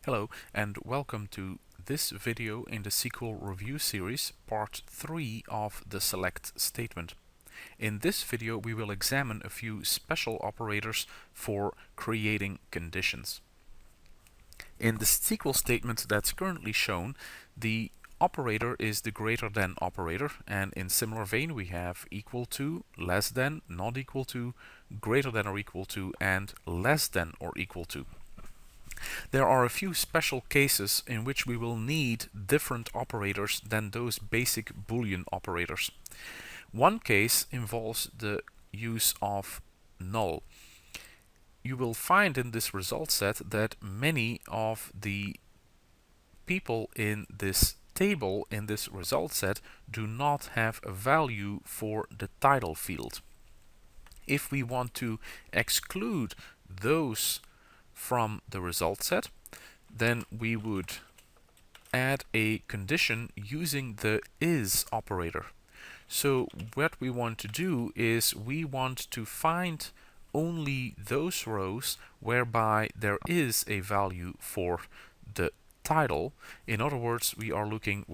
Hello and welcome to this video in the SQL review series, part 3 of the select statement. In this video we will examine a few special operators for creating conditions. In the SQL statement that's currently shown, the operator is the greater than operator, and in similar vein we have equal to, less than, not equal to, greater than or equal to, and less than or equal to. There are a few special cases in which we will need different operators than those basic Boolean operators. One case involves the use of null. You will find in this result set that many of the people in this table, in this result set, do not have a value for the title field. If we want to exclude those from the result set, then we would add a condition using the is operator. So what we want to do is we want to find only those rows whereby there is a value for the title. In other words, we are looking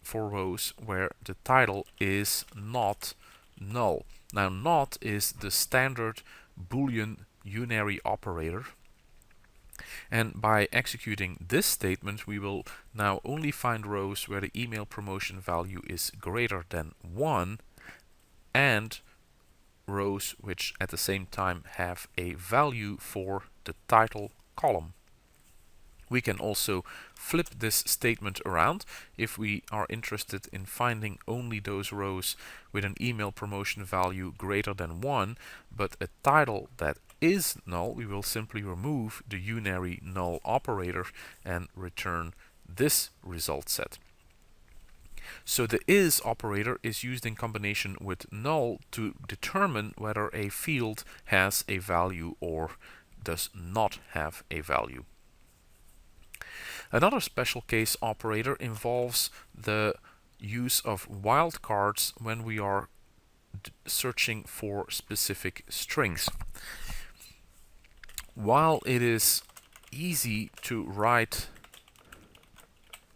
for rows where the title is not null. Now, not is the standard Boolean unary operator. And by executing this statement, we will now only find rows where the email promotion value is greater than 1 and rows which at the same time have a value for the title column. We can also flip this statement around if we are interested in finding only those rows with an email promotion value greater than 1, but a title that is null. We will simply remove the unary null operator and return this result set. So the is operator is used in combination with null to determine whether a field has a value or does not have a value. Another special case operator involves the use of wildcards when we are searching for specific strings. While it is easy to write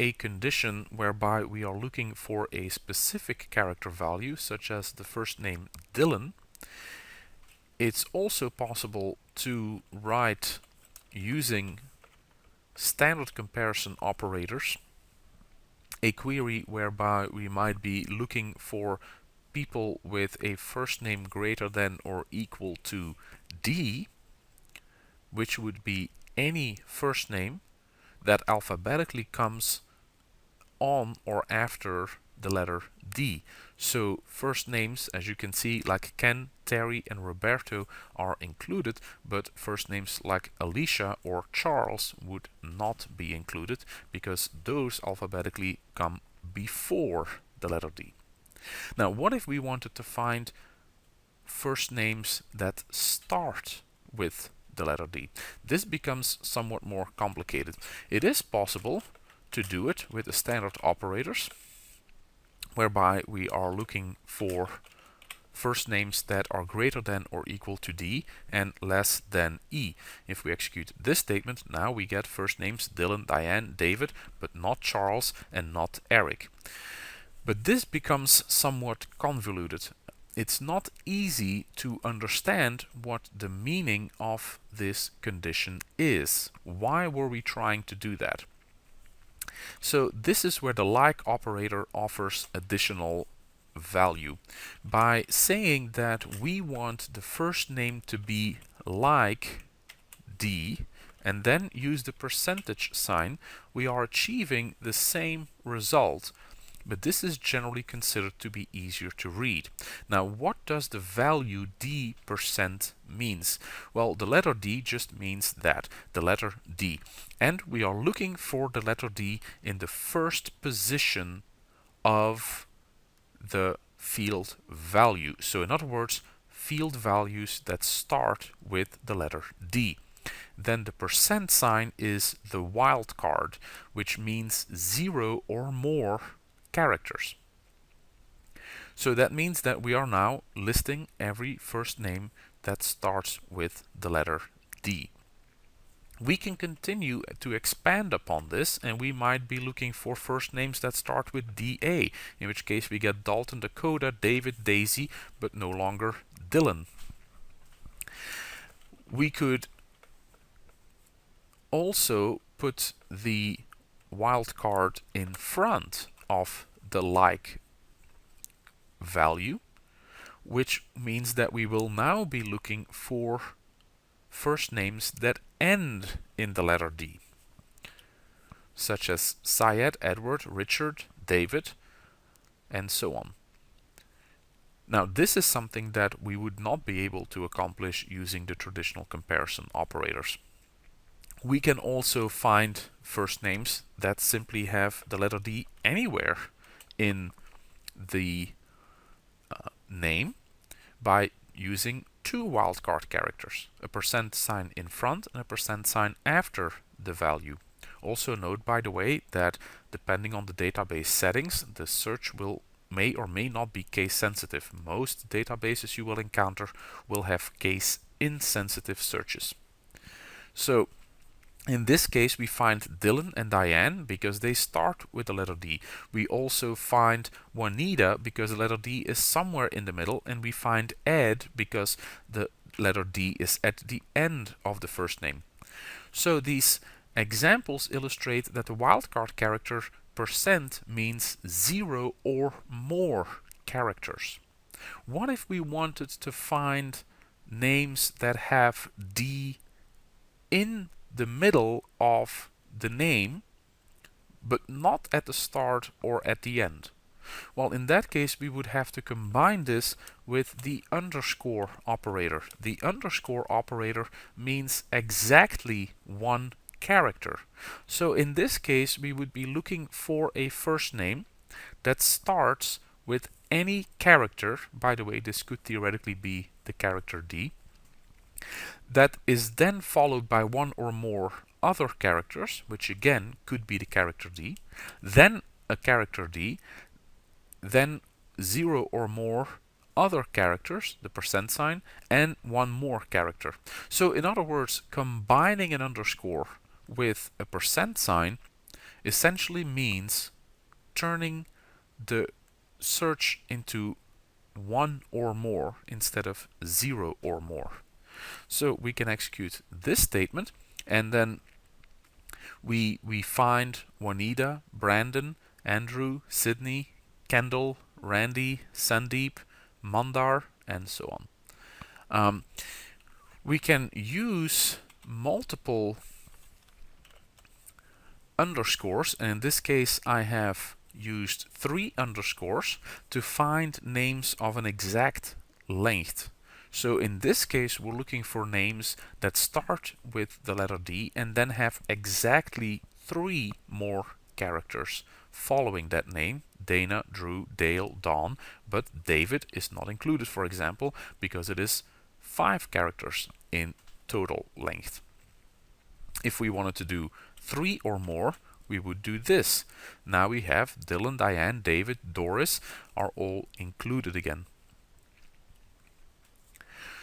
a condition whereby we are looking for a specific character value, such as the first name Dylan, it's also possible to write using standard comparison operators a query whereby we might be looking for people with a first name greater than or equal to D, which would be any first name that alphabetically comes on or after the letter D. So first names, as you can see, like Ken, Terry and Roberto are included, but first names like Alicia or Charles would not be included because those alphabetically come before the letter D. Now, what if we wanted to find first names that start with the letter D? This becomes somewhat more complicated. It is possible to do it with the standard operators, whereby we are looking for first names that are greater than or equal to D and less than E. If we execute this statement, now we get first names Dylan, Diane, David, but not Charles and not Eric. But this becomes somewhat convoluted. It's not easy to understand what the meaning of this condition is. Why were we trying to do that? So this is where the like operator offers additional value. By saying that we want the first name to be like D and then use the percentage sign, we are achieving the same result, but this is generally considered to be easier to read. Now, what does the value D% means? Well, the letter D just means that, the letter D. And we are looking for the letter D in the first position of the field value. So in other words, field values that start with the letter D. Then the percent sign is the wildcard, which means 0 or more characters. So that means that we are now listing every first name that starts with the letter D. We can continue to expand upon this, and we might be looking for first names that start with DA, in which case we get Dalton, Dakota, David, Daisy, but no longer Dylan. We could also put the wildcard in front of the like value, which means that we will now be looking for first names that end in the letter D, such as Syed, Edward, Richard, David, and so on. Now, this is something that we would not be able to accomplish using the traditional comparison operators. We can also find first names that simply have the letter D anywhere in the name by using two wildcard characters, a % in front and a % after the value. Also note, by the way, that depending on the database settings, the search may or may not be case sensitive. Most databases you will encounter will have case insensitive searches. So in this case, we find Dylan and Diane because they start with the letter D. We also find Juanita because the letter D is somewhere in the middle, and we find Ed because the letter D is at the end of the first name. So these examples illustrate that the wildcard character % means 0 or more characters. What if we wanted to find names that have D in the middle of the name, but not at the start or at the end? Well, in that case, we would have to combine this with the underscore operator. The underscore operator means exactly one character. So in this case, we would be looking for a first name that starts with any character. By the way, this could theoretically be the character D, that is then followed by one or more other characters, which again could be the character D, then a character D, then 0 or more other characters, the %, and one more character. So in other words, combining an underscore with a % essentially means turning the search into one or more instead of 0 or more. So we can execute this statement, and then we find Juanita, Brandon, Andrew, Sydney, Kendall, Randy, Sandeep, Mandar, and so on. We can use multiple underscores, and in this case I have used 3 underscores to find names of an exact length. So in this case, we're looking for names that start with the letter D and then have exactly 3 more characters following that name: Dana, Drew, Dale, Dawn, but David is not included, for example, because it is 5 characters in total length. If we wanted to do 3 or more, we would do this. Now we have Dylan, Diane, David, Doris are all included again.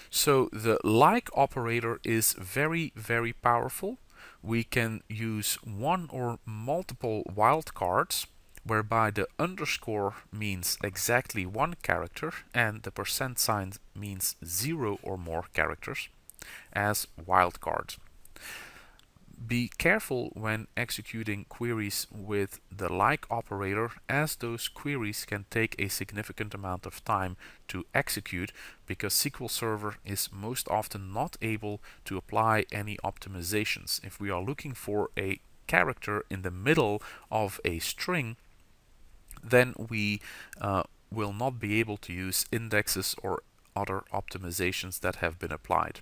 So the like operator is very, very powerful. We can use one or multiple wildcards, whereby the underscore means exactly one character and the % means 0 or more characters, as wildcards. Be careful when executing queries with the like operator, as those queries can take a significant amount of time to execute, because SQL Server is most often not able to apply any optimizations. If we are looking for a character in the middle of a string, then we will not be able to use indexes or other optimizations that have been applied.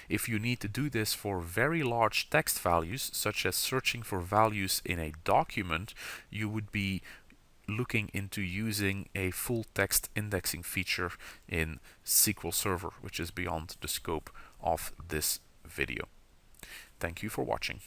If you need to do this for very large text values, such as searching for values in a document, you would be looking into using a full text indexing feature in SQL Server, which is beyond the scope of this video. Thank you for watching.